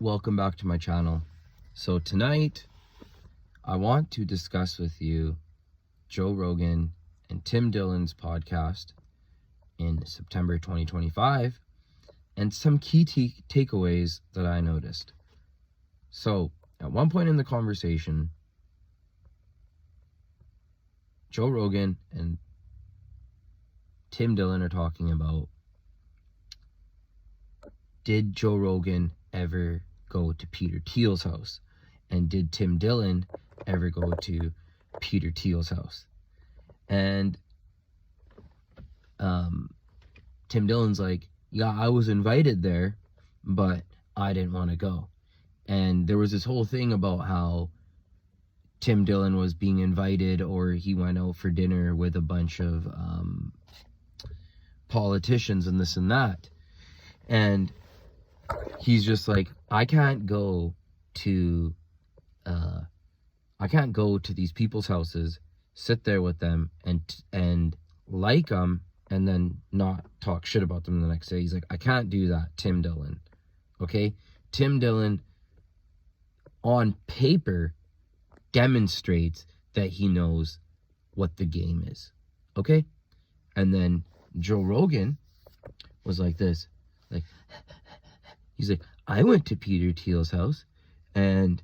welcome back to my channel. So tonight I want to discuss with you Joe Rogan and Tim Dillon's podcast in September 2025 and some key takeaways that I noticed. So at one point in the conversation, Joe Rogan and Tim Dillon are talking about, did Joe Rogan ever go to Peter Thiel's house? And did Tim Dillon ever go to Peter Thiel's house? And Tim Dillon's like, yeah, I was invited there, but I didn't want to go. And there was this whole thing about how Tim Dillon was being invited, or he went out for dinner with a bunch of politicians and this and that. And he's just like, I can't go to these people's houses, sit there with them and like them, and then not talk shit about them the next day. He's like, I can't do that, Tim Dillon. Okay? Tim Dillon, on paper, demonstrates that he knows what the game is. Okay? And then Joe Rogan was like this. Like, he's like, I went to Peter Thiel's house, and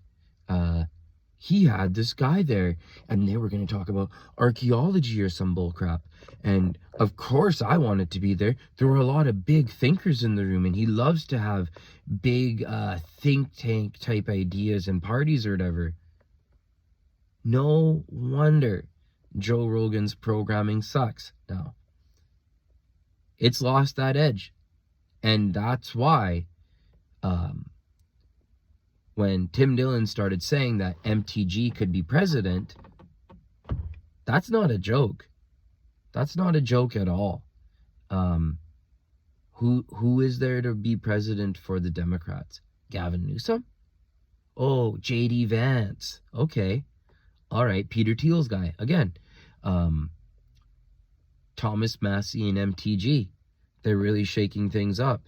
he had this guy there, and they were going to talk about archaeology or some bullcrap. And of course I wanted to be there. There were a lot of big thinkers in the room, and he loves to have big think tank type ideas and parties or whatever. No wonder Joe Rogan's programming sucks now. It's lost that edge. And that's why when Tim Dillon started saying that MTG could be president, that's not a joke. That's not a joke at all. Who is there to be president for the Democrats? Gavin Newsom? Oh, J.D. Vance. Okay. All right, Peter Thiel's guy. Again, Thomas Massey and MTG. They're really shaking things up.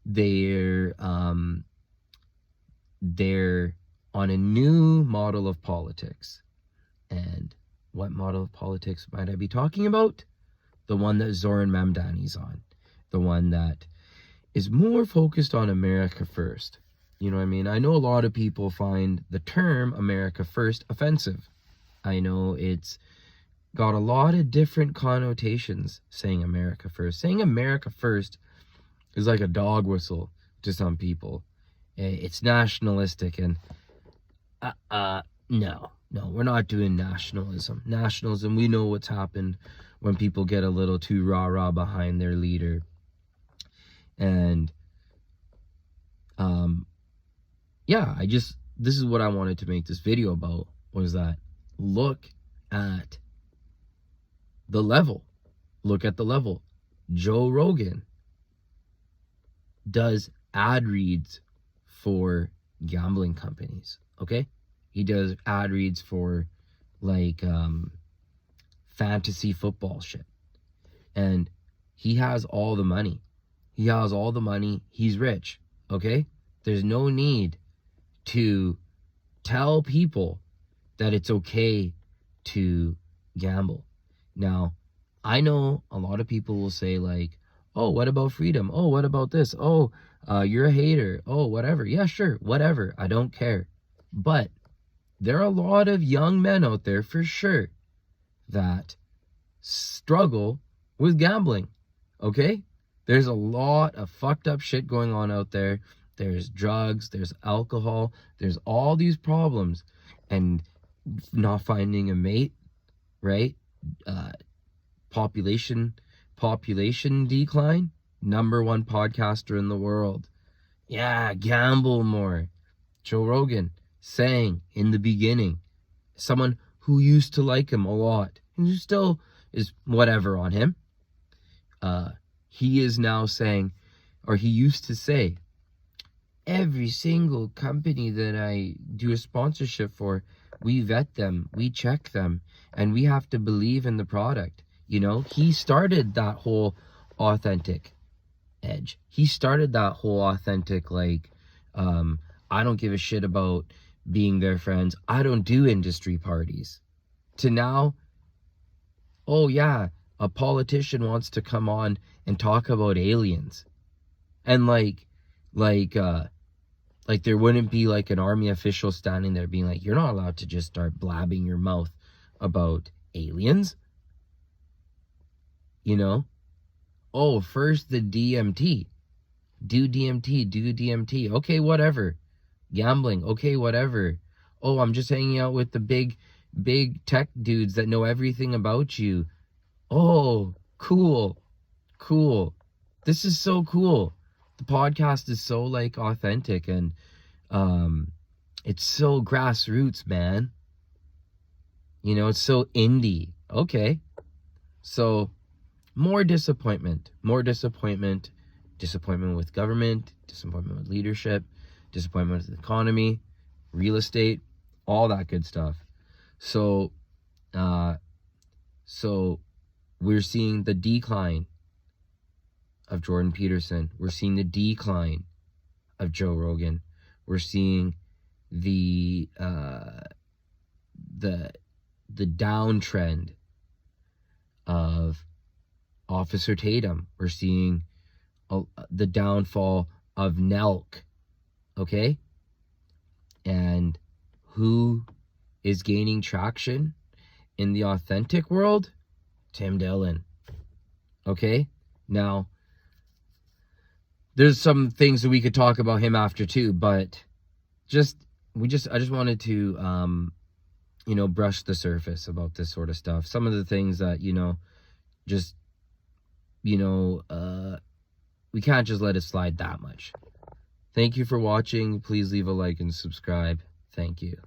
They're on a new model of politics. And what model of politics might I be talking about? The one that Zoran Mamdani's on. The one that is more focused on America first. You know what I mean? I know a lot of people find the term America first offensive. I know it's got a lot of different connotations saying America first. Saying America first is like a dog whistle to some people. It's nationalistic, and no, we're not doing nationalism. Nationalism, we know what's happened when people get a little too rah-rah behind their leader. And yeah, this is what I wanted to make this video about, was that look at the level. Look at the level. Joe Rogan does ad reads for gambling companies, okay? He does ad reads for like fantasy football shit. And he has all the money. He has all the money. He's rich, okay? There's no need to tell people that it's okay to gamble. Now, I know a lot of people will say like, oh, what about freedom? Oh, what about this? Oh, you're a hater. Oh, whatever. Yeah, sure, whatever. I don't care. But there are a lot of young men out there for sure that struggle with gambling, okay? There's a lot of fucked up shit going on out there. There's drugs, there's alcohol, there's all these problems. And not finding a mate, right? Population decline. #1 podcaster in the world. Yeah, gamble more. Joe Rogan saying in the beginning, someone who used to like him a lot, and who still is whatever on him, he is now saying, or he used to say, every single company that I do a sponsorship for, we vet them, we check them, and we have to believe in the product. You know, he started that whole authentic edge. He started that whole authentic, like, I don't give a shit about being their friends. I don't do industry parties. To now, oh yeah, a politician wants to come on and talk about aliens. And like there wouldn't be like an army official standing there being like, you're not allowed to just start blabbing your mouth about aliens. You know? Oh, first the DMT. Do DMT. Okay, whatever. Gambling. Okay, whatever. Oh, I'm just hanging out with the big tech dudes that know everything about you. Oh, cool. This is so cool. The podcast is so like authentic, and it's so grassroots, man. You know, it's so indie. Okay. So more disappointment with government, disappointment with leadership, disappointment with the economy, real estate, all that good stuff. So we're seeing the decline of Jordan Peterson. We're seeing the decline of Joe Rogan. We're seeing the downtrend of Officer Tatum. We're seeing the downfall of Nelk. Okay? And who is gaining traction in the authentic world? Tim Dillon. Okay? Now, there's some things that we could talk about him after too, but I just wanted to brush the surface about this sort of stuff. Some of the things that, we can't just let it slide that much. Thank you for watching. Please leave a like and subscribe. Thank you.